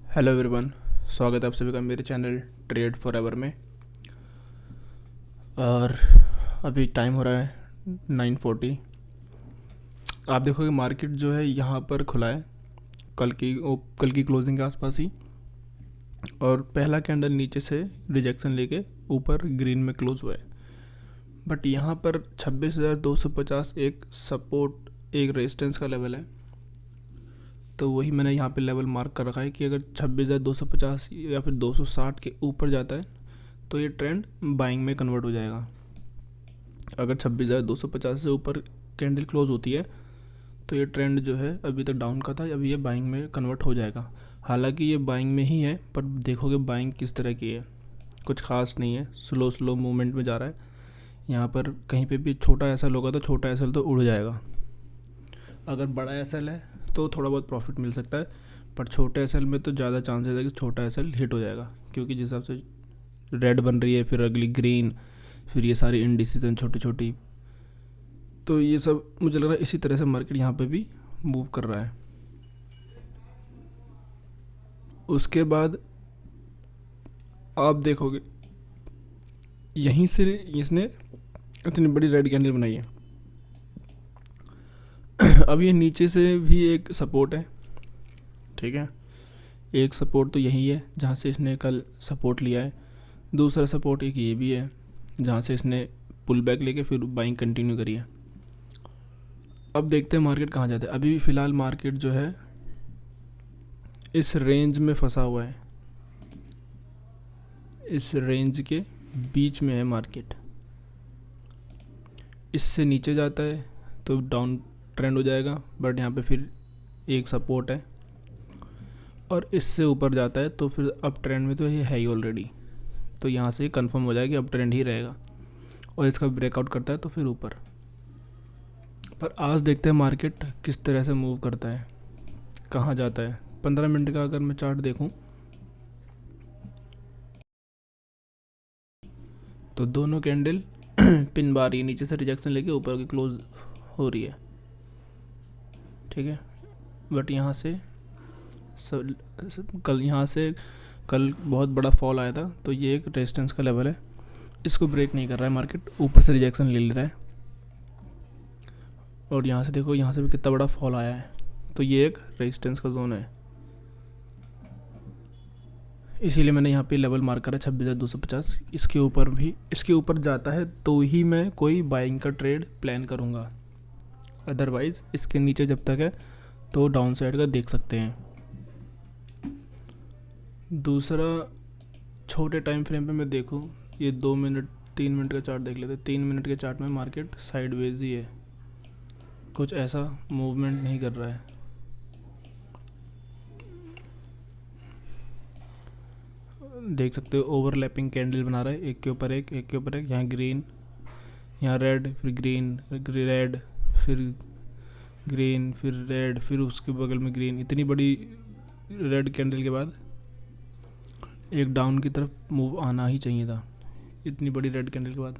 Hello everyone. स्वागत है आप सभी का मेरे चैनल ट्रेड फॉर एवर में। और अभी टाइम हो रहा है 9:40। आप देखोगे मार्केट जो है यहाँ पर खुला है कल की क्लोजिंग के आसपास ही, और पहला कैंडल नीचे से रिजेक्शन लेके ऊपर ग्रीन में क्लोज हुआ है। बट यहाँ पर 26,250 एक सपोर्ट एक रेजिस्टेंस का लेवल है। तो वही मैंने यहाँ पे लेवल मार्क कर रखा है कि अगर 26,250 या फिर 260 के ऊपर जाता है तो ये ट्रेंड बाइंग में कन्वर्ट हो जाएगा। अगर 26,250 से ऊपर कैंडल क्लोज होती है तो ये ट्रेंड जो है अभी तक डाउन का था, अभी ये बाइंग में कन्वर्ट हो जाएगा। हालांकि ये बाइंग में ही है, पर देखोगे बाइंग किस तरह की है, कुछ खास नहीं है, स्लो मूवमेंट में जा रहा है। यहाँ पर कहीं पे भी छोटा एसएल होगा तो छोटा एसएल तो उड़ जाएगा। अगर बड़ा एसएल है तो थोड़ा बहुत प्रॉफिट मिल सकता है, पर छोटे एसएल में तो ज़्यादा चांसेस है कि छोटा एसएल हिट हो जाएगा, क्योंकि जिस हिसाब से रेड बन रही है, फिर अगली ग्रीन, फिर ये सारी इनडिसीजन छोटी छोटी, तो ये सब मुझे लग रहा है इसी तरह से मार्केट यहाँ पे भी मूव कर रहा है। उसके बाद आप देखोगे यहीं से इसने इतनी बड़ी रेड कैंडल बनाई है। अब ये नीचे से भी एक सपोर्ट है, ठीक है। एक सपोर्ट तो यही है जहाँ से इसने कल सपोर्ट लिया है। दूसरा सपोर्ट एक ये भी है जहाँ से इसने पुल बैक लेके फिर बाइंग कंटिन्यू करी है। अब देखते हैं मार्केट कहाँ जाता है। अभी भी फ़िलहाल मार्केट जो है इस रेंज में फंसा हुआ है, इस रेंज के बीच में है मार्केट। इससे नीचे जाता है तो डाउन ट्रेंड हो जाएगा, बट यहाँ पे फिर एक सपोर्ट है, और इससे ऊपर जाता है तो फिर अप ट्रेंड में तो ये है ही ऑलरेडी, तो यहाँ से कंफर्म हो जाएगा कि अप ट्रेंड ही रहेगा। और इसका ब्रेकआउट करता है तो फिर ऊपर। पर आज देखते हैं मार्केट किस तरह से मूव करता है, कहाँ जाता है। 15 मिनट का अगर मैं चार्ट देखूं तो दोनों कैंडल पिन बार रही है, नीचे से रिजेक्शन लेके ऊपर की क्लोज हो रही है, ठीक है। बट यहाँ से कल बहुत बड़ा फॉल आया था, तो ये एक रेजिस्टेंस का लेवल है, इसको ब्रेक नहीं कर रहा है मार्केट, ऊपर से रिजेक्शन ले रहा है। और यहाँ से देखो, यहाँ से भी कितना बड़ा फॉल आया है, तो ये एक रेजिस्टेंस का जोन है। इसीलिए मैंने यहाँ पे लेवल मार्क करा 26,250। इसके ऊपर जाता है तो ही मैं कोई बाइंग का ट्रेड प्लान करूँगा, अदरवाइज़ इसके नीचे जब तक है तो डाउन साइड का देख सकते हैं। दूसरा, छोटे टाइम फ्रेम पे मैं देखूँ, ये 2 मिनट 3 मिनट का चार्ट देख लेते हैं। 3 मिनट के चार्ट में मार्केट साइडवेज ही है, कुछ ऐसा मूवमेंट नहीं कर रहा है। देख सकते हो ओवरलैपिंग कैंडल बना रहा है, एक के ऊपर एक, एक के ऊपर एक। यहाँ ग्रीन, यहाँ रेड, फिर ग्रीन, रेड, फिर ग्रीन, फिर रेड, फिर उसके बगल में ग्रीन। इतनी बड़ी रेड कैंडल के बाद एक डाउन की तरफ मूव आना ही चाहिए था, इतनी बड़ी रेड कैंडल के बाद।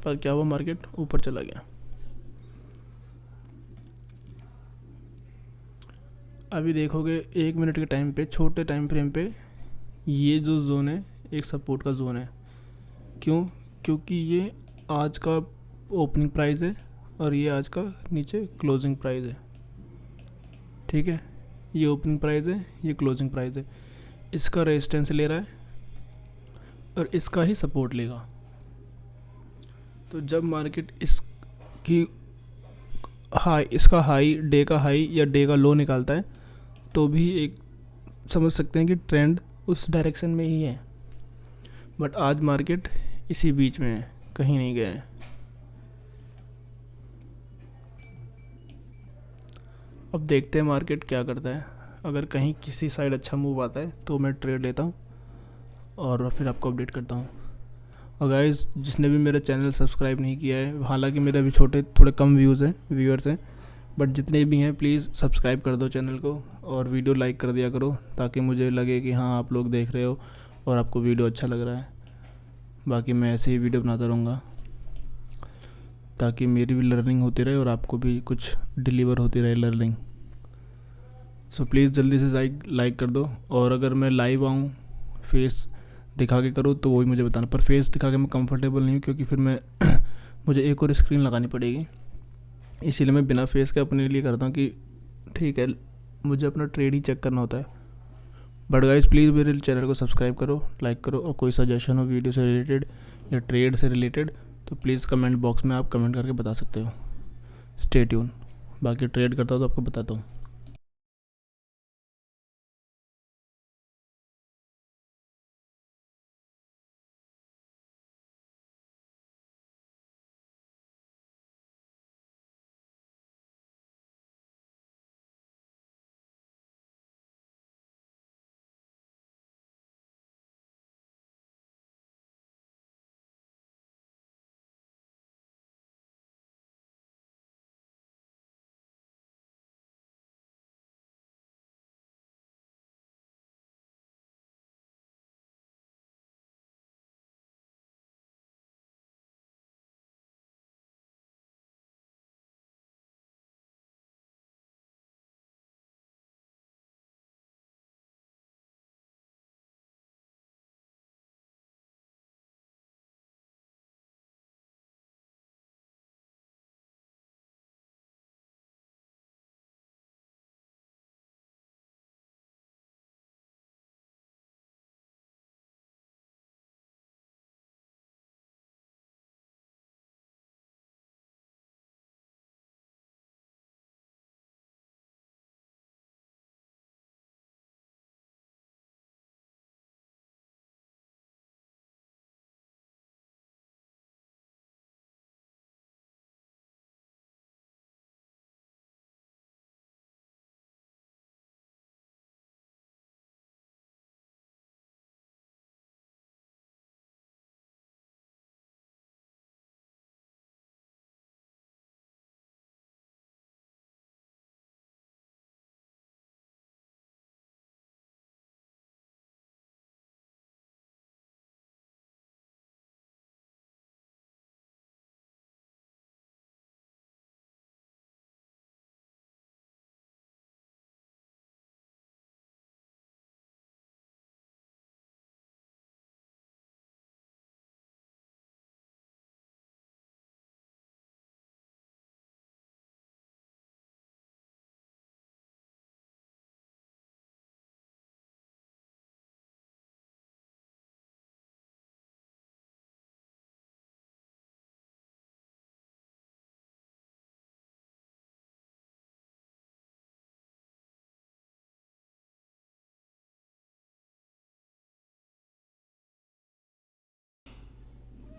पर क्या हुआ, मार्केट ऊपर चला गया। अभी देखोगे 1 मिनट के टाइम पे, छोटे टाइम फ्रेम पे, ये जो जोन है एक सपोर्ट का जोन है। क्यों? क्योंकि ये आज का ओपनिंग प्राइस है और ये आज का नीचे क्लोजिंग प्राइस है, ठीक है। ये ओपनिंग प्राइस है, ये क्लोजिंग प्राइस है। इसका रेजिस्टेंस ले रहा है और इसका ही सपोर्ट लेगा। तो जब मार्केट इसका हाई, डे का हाई या डे का लो निकालता है, तो भी एक समझ सकते हैं कि ट्रेंड उस डायरेक्शन में ही है। बट आज मार्केट इसी बीच में है, कहीं नहीं गया है। अब देखते हैं मार्केट क्या करता है। अगर कहीं किसी साइड अच्छा मूव आता है तो मैं ट्रेड लेता हूँ और फिर आपको अपडेट करता हूँ। और गाइस, जिसने भी मेरा चैनल सब्सक्राइब नहीं किया है, हालांकि मेरे अभी थोड़े कम व्यूअर्स हैं, बट जितने भी हैं प्लीज़ सब्सक्राइब कर दो चैनल को और वीडियो लाइक कर दिया करो, ताकि मुझे लगे कि हाँ आप लोग देख रहे हो और आपको वीडियो अच्छा लग रहा है। बाकी मैं ऐसे ही वीडियो बनाता रहूँगा ताकि मेरी भी लर्निंग होती रहे और आपको भी कुछ डिलीवर होती रहे लर्निंग। सो प्लीज़ जल्दी से लाइक कर दो। और अगर मैं लाइव आऊँ फेस दिखा के करूँ तो वही मुझे बताना, पर फेस दिखा के मैं कंफर्टेबल नहीं हूँ, क्योंकि फिर मैं मुझे एक और स्क्रीन लगानी पड़ेगी। इसीलिए मैं बिना फेस के अपने लिए करता हूँ कि ठीक है, मुझे अपना ट्रेड ही चेक करना होता है। बट गाइस प्लीज़ मेरे चैनल को सब्सक्राइब करो, लाइक करो, और कोई सजेशन हो वीडियो से रिलेटेड या ट्रेड से रिलेटेड तो प्लीज़ कमेंट बॉक्स में आप कमेंट करके बता सकते हो। Stay tune. बाकी ट्रेड करता हूँ तो आपको बताता हूँ।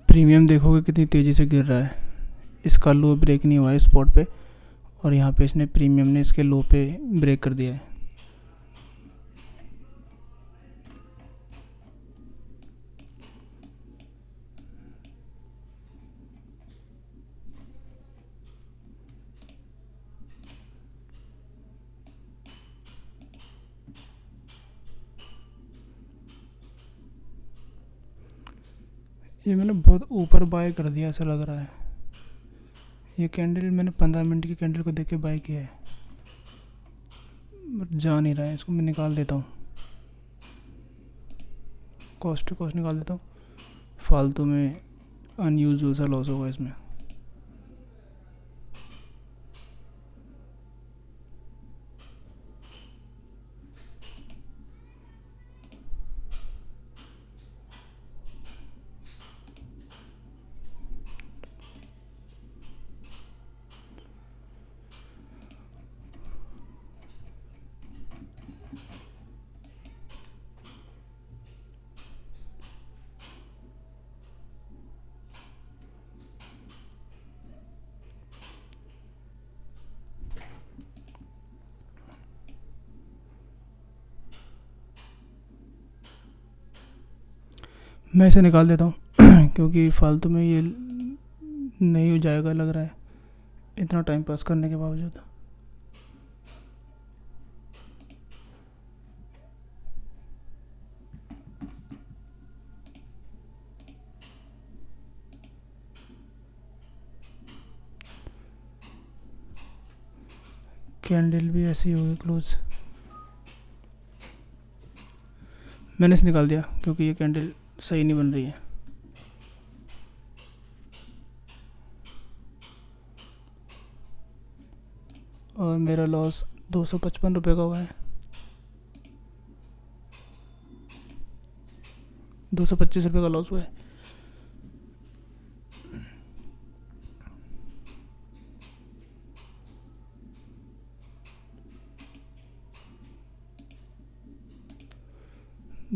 प्रीमियम देखोगे कितनी तेज़ी से गिर रहा है। इसका लो ब्रेक नहीं हुआ है स्पॉट पे, और यहाँ पे इसने प्रीमियम ने इसके लो पे ब्रेक कर दिया है। ये मैंने बहुत ऊपर बाय कर दिया ऐसा लग रहा है। ये कैंडल मैंने 15 मिनट की कैंडल को देख के बाय किया है, बट जा नहीं रहा है। इसको मैं निकाल देता हूँ, कॉस्ट टू कॉस्ट निकाल देता हूँ। फालतू में अनयूजुअल सा लॉस होगा इसमें। मैं इसे निकाल देता हूँ क्योंकि फालतू में ये नहीं हो जाएगा लग रहा है इतना टाइम पास करने के बावजूद। कैंडल भी ऐसी होगी क्लोज। मैंने इसे निकाल दिया क्योंकि ये कैंडल सही नहीं बन रही है। और मेरा लॉस 255 रुपये का हुआ है, 225 रुपये का लॉस हुआ है।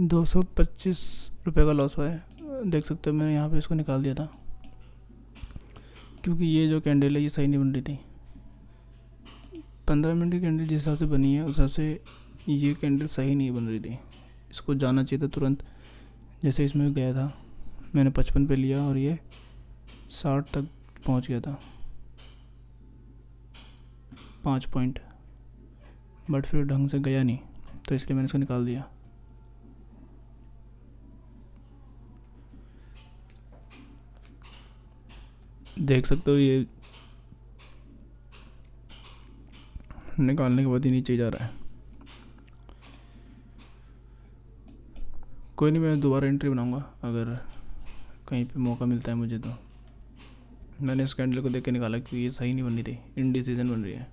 ₹225 का लॉस हुआ है। देख सकते हो मैंने यहाँ पे इसको निकाल दिया था क्योंकि ये जो कैंडल है ये सही नहीं बन रही थी। 15 मिनट की कैंडल जिस हिसाब से बनी है उस हिसाब से ये कैंडल सही नहीं बन रही थी। इसको जाना चाहिए था तुरंत। जैसे इसमें गया था मैंने 55 पे लिया और ये 60 तक पहुंच गया था, 5 पॉइंट, बट फिर ढंग से गया नहीं, तो इसलिए मैंने इसको निकाल दिया। देख सकते हो ये निकालने के बाद ही नीचे जा रहा है। कोई नहीं, मैं दोबारा एंट्री बनाऊंगा अगर कहीं पे मौका मिलता है मुझे। तो मैंने इस कैंडल को देख के निकाला क्योंकि ये सही नहीं बन रही थी, इनडिसीजन बन रही है।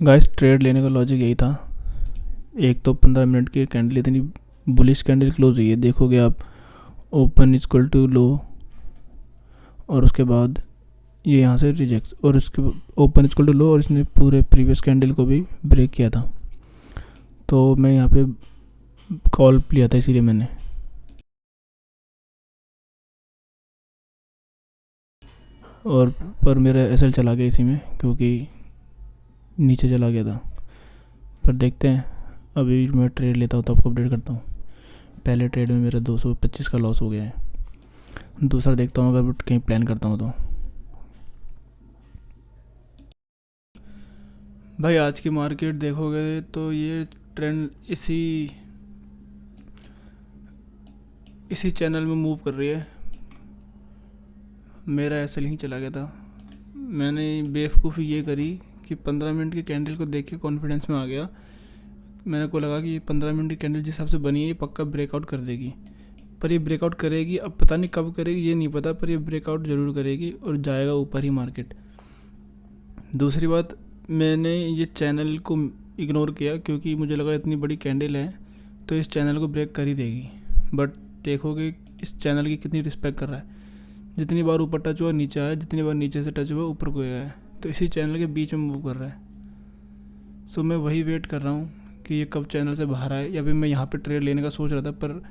गाइस, ट्रेड लेने का लॉजिक यही था। एक तो 15 मिनट की कैंडल इतनी बुलिश कैंडल क्लोज हुई है, देखोगे आप, ओपन इक्वल टू लो, और उसके बाद ये यहाँ से रिजेक्ट, और उसके ओपन इक्वल टू लो, और इसने पूरे प्रीवियस कैंडल को भी ब्रेक किया था। तो मैं यहाँ पे कॉल लिया था, इसीलिए मैंने। और पर मेरा एसएल चला गया इसी में क्योंकि नीचे चला गया था। पर देखते हैं, अभी मैं ट्रेड लेता हूँ तो आपको अपडेट करता हूँ। पहले ट्रेड में मेरा 225 का लॉस हो गया है। दूसरा देखता हूँ अगर कहीं प्लान करता हूँ तो। भाई आज की मार्केट देखोगे तो ये ट्रेंड इसी चैनल में मूव कर रही है। मेरा ऐसे ही चला गया था। मैंने बेवकूफ़ी ये करी कि 15 मिनट की कैंडल को देख के कॉन्फिडेंस में आ गया। मेरे को लगा कि ये 15 मिनट की कैंडल जिस हिसाब से बनी है ये पक्का ब्रेकआउट कर देगी। पर ये ब्रेकआउट करेगी, अब पता नहीं कब करेगी ये नहीं पता, पर ये ब्रेकआउट ज़रूर करेगी और जाएगा ऊपर ही मार्केट। दूसरी बात, मैंने ये चैनल को इग्नोर किया क्योंकि मुझे लगा इतनी बड़ी कैंडल है तो इस चैनल को ब्रेक कर ही देगी, बट देखोगे इस चैनल की कितनी रिस्पेक्ट कर रहा है। जितनी बार ऊपर टच हुआ नीचे आया, जितनी बार नीचे से टच हुआ ऊपर को गया है, तो इसी चैनल के बीच में मूव कर रहा है। सो मैं वही वेट कर रहा हूँ कि ये कब चैनल से बाहर आए, या फिर मैं यहाँ पे ट्रेड लेने का सोच रहा था पर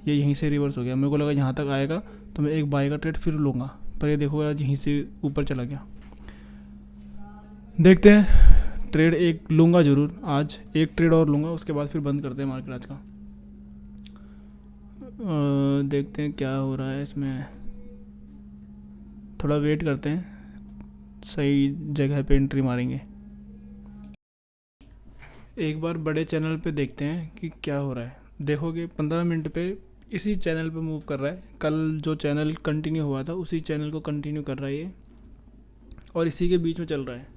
ये यहीं से रिवर्स हो गया। मेरे को लगा यहाँ तक आएगा तो मैं एक बाई का ट्रेड फिर लूँगा, पर ये देखो आज यहीं से ऊपर चला गया। देखते हैं, ट्रेड एक लूँगा ज़रूर, आज एक ट्रेड और लूँगा, उसके बाद फिर बंद करते हैं मार्केट आज का। देखते हैं क्या हो रहा है इसमें, थोड़ा वेट करते हैं, सही जगह पे एंट्री मारेंगे। एक बार बड़े चैनल पे देखते हैं कि क्या हो रहा है। देखोगे 15 मिनट पे इसी चैनल पे मूव कर रहा है, कल जो चैनल कंटिन्यू हुआ था उसी चैनल को कंटिन्यू कर रहा है ये, और इसी के बीच में चल रहा है।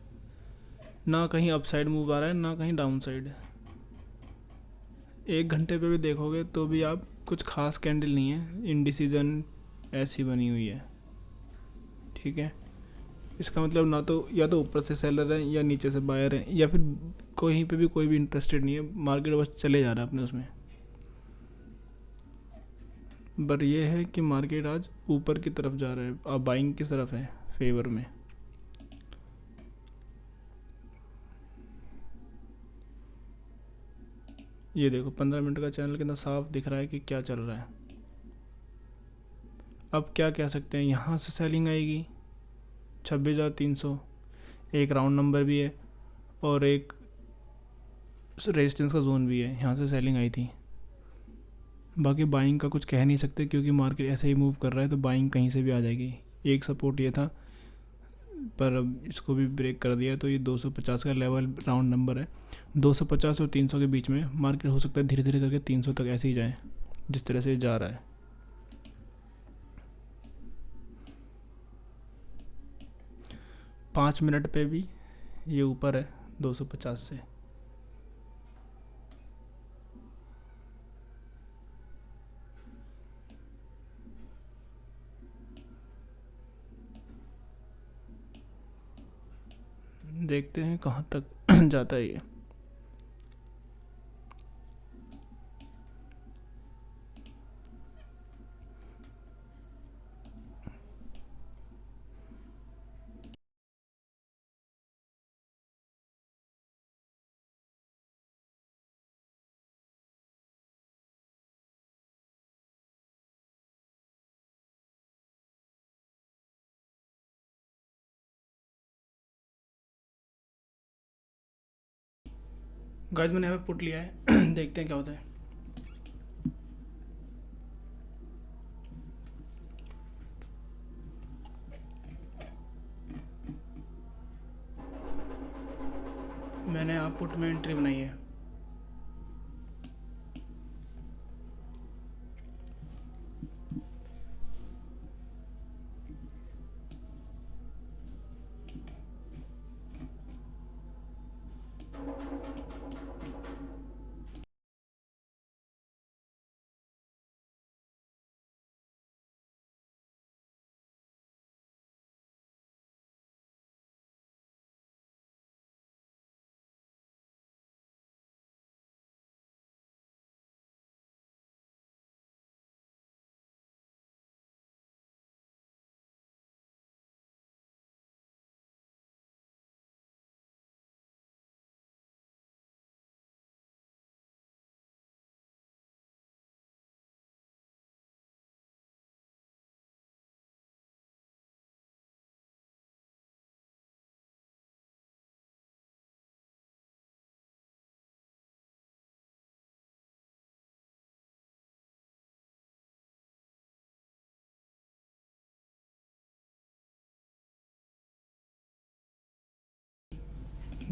ना कहीं अप साइड मूव आ रहा है ना कहीं डाउन साइड। एक घंटे पे भी देखोगे तो भी आप कुछ खास कैंडल नहीं है, इंडिसीजन ऐसी बनी हुई है। ठीक है, इसका मतलब ना तो या तो ऊपर से सेलर है या नीचे से बायर है, या फिर कहीं पे भी कोई भी इंटरेस्टेड नहीं है, मार्केट बस चले जा रहा है अपने उसमें। बट ये है कि मार्केट आज ऊपर की तरफ जा रहा है, अब बाइंग की तरफ है फेवर में। ये देखो 15 मिनट का चैनल कितना साफ दिख रहा है कि क्या चल रहा है। अब क्या कह सकते हैं, यहाँ से सेलिंग आएगी 26,300, एक राउंड नंबर भी है और एक रेजिस्टेंस का जोन भी है, यहाँ से सेलिंग आई थी। बाकी बाइंग का कुछ कह नहीं सकते क्योंकि मार्केट ऐसे ही मूव कर रहा है, तो बाइंग कहीं से भी आ जाएगी। एक सपोर्ट ये था पर अब इसको भी ब्रेक कर दिया, तो ये 250 का लेवल राउंड नंबर है। 250 और 300 के बीच में मार्केट हो सकता है धीरे धीरे करके 300 तक ऐसे ही जाए जिस तरह से जा रहा है। पाँच मिनट पे भी ये ऊपर है 250 से। देखते हैं कहाँ तक जाता है ये। गाइस मैंने यहाँ पे पुट लिया है देखते हैं क्या होता है। मैंने यहाँ पुट में एंट्री बनाई है।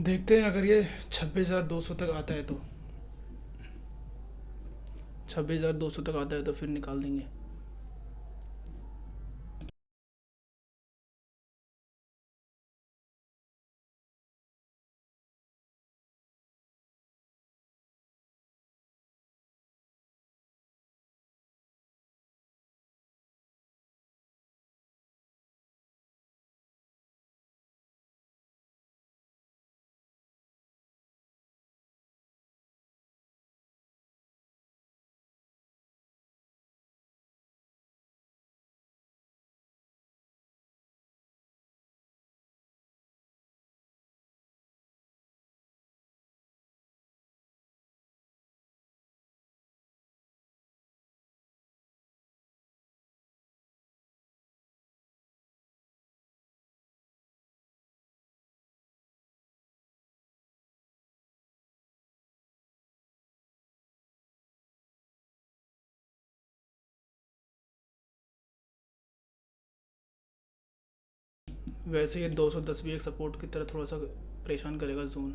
देखते हैं अगर ये 26,200 तक आता है तो 26,200 तक आता है तो फिर निकाल देंगे। वैसे ये 210 भी एक सपोर्ट की तरह थोड़ा सा परेशान करेगा जोन।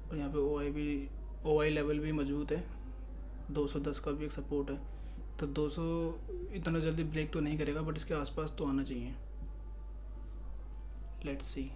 और यहाँ पे ओ आई लेवल भी मौजूद है, 210 का भी एक सपोर्ट है। तो 200 इतना जल्दी ब्रेक तो नहीं करेगा, बट इसके आसपास तो आना चाहिए। Let's see.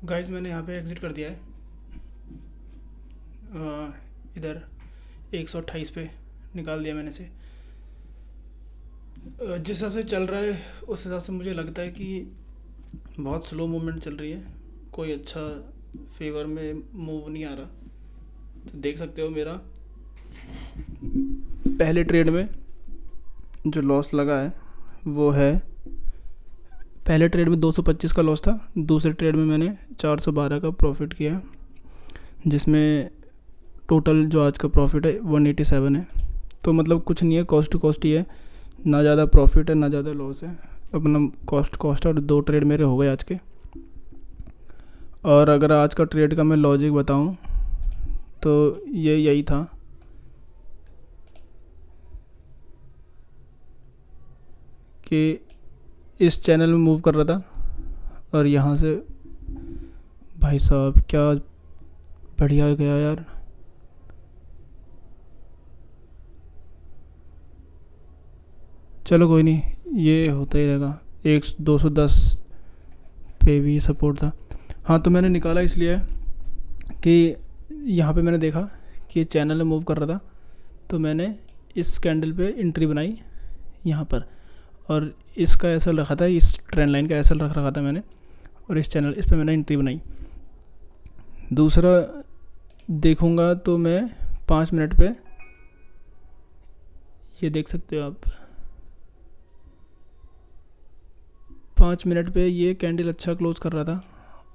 गाइस मैंने यहाँ पे एग्ज़िट कर दिया है, इधर 128 पे निकाल दिया मैंने से। जिस हिसाब से चल रहा है उस हिसाब से मुझे लगता है कि बहुत स्लो मूवमेंट चल रही है, कोई अच्छा फेवर में मूव नहीं आ रहा। तो देख सकते हो मेरा पहले ट्रेड में जो लॉस लगा है वो है, पहले ट्रेड में 225 का लॉस था, दूसरे ट्रेड में मैंने 412 का प्रॉफिट किया, जिसमें टोटल जो आज का प्रॉफिट है 187 है। तो मतलब कुछ नहीं है, कॉस्ट टू कॉस्ट ही है, ना ज़्यादा प्रॉफिट है ना ज़्यादा लॉस है, अपना कॉस्ट और 2 ट्रेड मेरे हो गए आज के। और अगर आज का ट्रेड का मैं लॉजिक बताऊं तो ये यही था कि इस चैनल में मूव कर रहा था और यहाँ से भाई साहब क्या बढ़िया गया यार। चलो कोई नहीं, ये होता ही रहेगा। 210 पे भी सपोर्ट था। हाँ तो मैंने निकाला इसलिए कि यहाँ पे मैंने देखा कि चैनल में मूव कर रहा था, तो मैंने इस कैंडल पे एंट्री बनाई यहाँ पर, और इसका ऐसा रखा था, इस ट्रेंड लाइन का ऐसा रख रखा था मैंने, और इस पे मैंने एंट्री बनाई। दूसरा देखूँगा तो मैं 5 मिनट पे, ये देख सकते हो आप, 5 मिनट पे ये कैंडल अच्छा क्लोज कर रहा था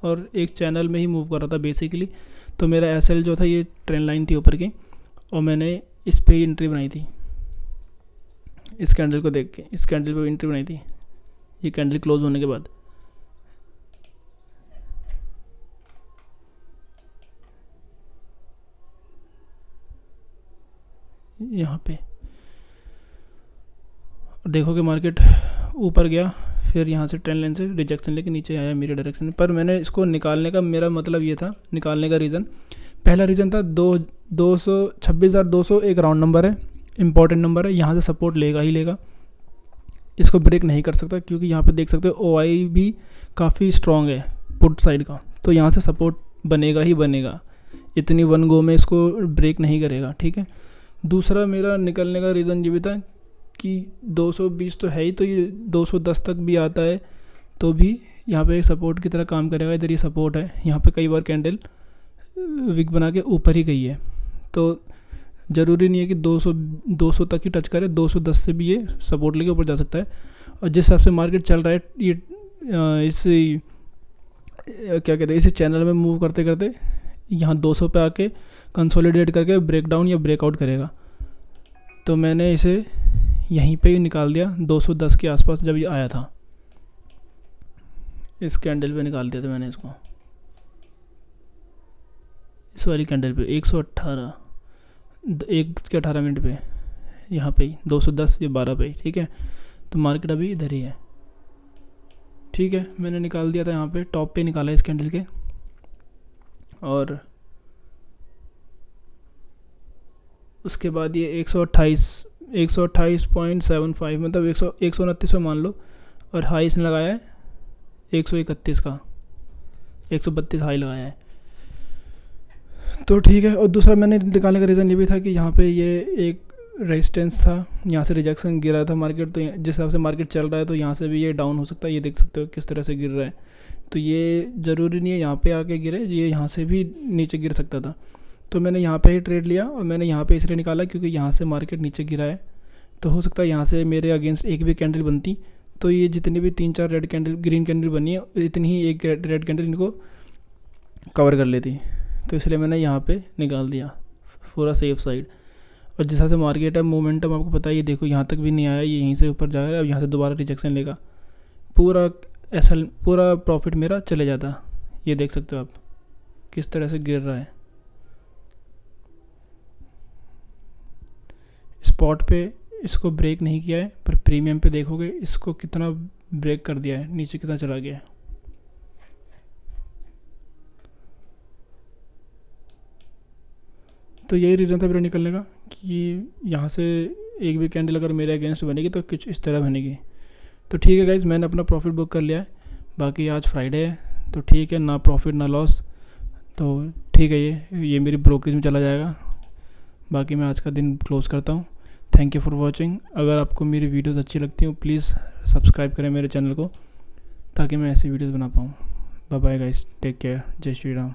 और एक चैनल में ही मूव कर रहा था बेसिकली। तो मेरा एसएल जो था ये ट्रेंड लाइन थी ऊपर की, और मैंने इस पे ही एंट्री बनाई थी, इस कैंडल को देख के इस कैंडल पे एंट्री बनाई थी, ये कैंडल क्लोज होने के बाद। यहाँ पे देखो कि मार्केट ऊपर गया, फिर यहाँ से ट्रेंड लाइन से रिजेक्शन लेके नीचे आया मेरे डायरेक्शन में। पर मैंने इसको निकालने का, मेरा मतलब ये था, निकालने का रीज़न, पहला रीज़न था 26,200 एक राउंड नंबर है, इंपॉर्टेंट नंबर है, यहाँ से सपोर्ट लेगा ही लेगा, इसको ब्रेक नहीं कर सकता, क्योंकि यहाँ पे देख सकते हो ओआई भी काफ़ी स्ट्रॉन्ग है पुट साइड का, तो यहाँ से सपोर्ट बनेगा ही बनेगा, इतनी वन गो में इसको ब्रेक नहीं करेगा, ठीक है। दूसरा मेरा निकलने का रीज़न ये भी था कि 220 तो है ही, तो ये 210 तक भी आता है तो भी यहाँ पे सपोर्ट की तरह काम करेगा। इधर ये सपोर्ट है, यहाँ पे कई बार कैंडल विक बना के ऊपर ही गई है, तो ज़रूरी नहीं है कि 200 तक ही टच करे, 210 से भी ये सपोर्ट लेके ऊपर जा सकता है। और जिस हिसाब से मार्केट चल रहा है, ये इस क्या कहते हैं, इस चैनल में मूव करते करते यहाँ 200 पे आके कंसोलिडेट करके ब्रेकडाउन या ब्रेकआउट करेगा। तो मैंने इसे यहीं पे ही निकाल दिया 210 के आसपास जब ये आया था, इस कैंडल पे निकाल दिया था मैंने इसको, इस वाली कैंडल पे 118 1:18 मिनट पे, यहाँ पे ही 210 या 12 पे ही, ठीक है। तो मार्केट अभी इधर ही है, ठीक है। मैंने निकाल दिया था यहाँ पे, टॉप पे निकाला इस कैंडल के, और उसके बाद ये 128.75 मतलब 129 पे मान लो, और हाई इसने लगाया है 131 का, 132 हाई लगाया है, तो ठीक है। और दूसरा मैंने निकालने का रीज़न ये भी था कि यहाँ पे ये एक रेजिस्टेंस था, यहाँ से रिजेक्शन गिरा था मार्केट, तो जिस हिसाब से मार्केट चल रहा है तो यहाँ से भी ये डाउन हो सकता है, ये देख सकते हो किस तरह से गिर रहा है। तो ये ज़रूरी नहीं है यहाँ पे आके गिरे, ये यहाँ से भी नीचे गिर सकता था। तो मैंने यहाँ पे ही ट्रेड लिया, और मैंने यहाँ पे इसलिए निकाला क्योंकि यहाँ से मार्केट नीचे गिरा है, तो हो सकता है यहाँ से मेरे अगेंस्ट एक भी कैंडल बनती, तो ये जितनी भी 3-4 रेड कैंडल, ग्रीन कैंडल बनी है, इतनी ही एक रेड कैंडल इनको कवर कर लेती, तो इसलिए मैंने यहाँ पे निकाल दिया पूरा सेफ साइड। और जिस तरह से मार्केट है, मोमेंटम आपको पता है, ये देखो यहाँ तक भी नहीं आया, ये यहीं से ऊपर जा रहा है, अब यहाँ से दोबारा रिजेक्शन लेगा, पूरा ऐसा पूरा प्रॉफिट मेरा चले जाता। ये देख सकते हो आप किस तरह से गिर रहा है। स्पॉट पे इसको ब्रेक नहीं किया है, पर प्रीमियम पे देखोगे इसको कितना ब्रेक कर दिया है, नीचे कितना चला गया है। तो यही रीज़न था मेरा निकलने का कि यहाँ से एक भी कैंडल अगर मेरे अगेंस्ट बनेगी तो कुछ इस तरह बनेगी। तो ठीक है गाइज़, मैंने अपना प्रॉफिट बुक कर लिया है। बाकी आज फ्राइडे है तो ठीक है, ना प्रॉफिट ना लॉस, तो ठीक है, ये मेरी ब्रोकरेज में चला जाएगा। बाकी मैं आज का दिन क्लोज़ करता हूँ। Thank you for watching. अगर आपको मेरी वीडियोस अच्छी लगती हो प्लीज़ सब्सक्राइब करें मेरे चैनल को, ताकि मैं ऐसी वीडियोस बना पाऊँ। Bye bye guys, take care, जय श्री राम।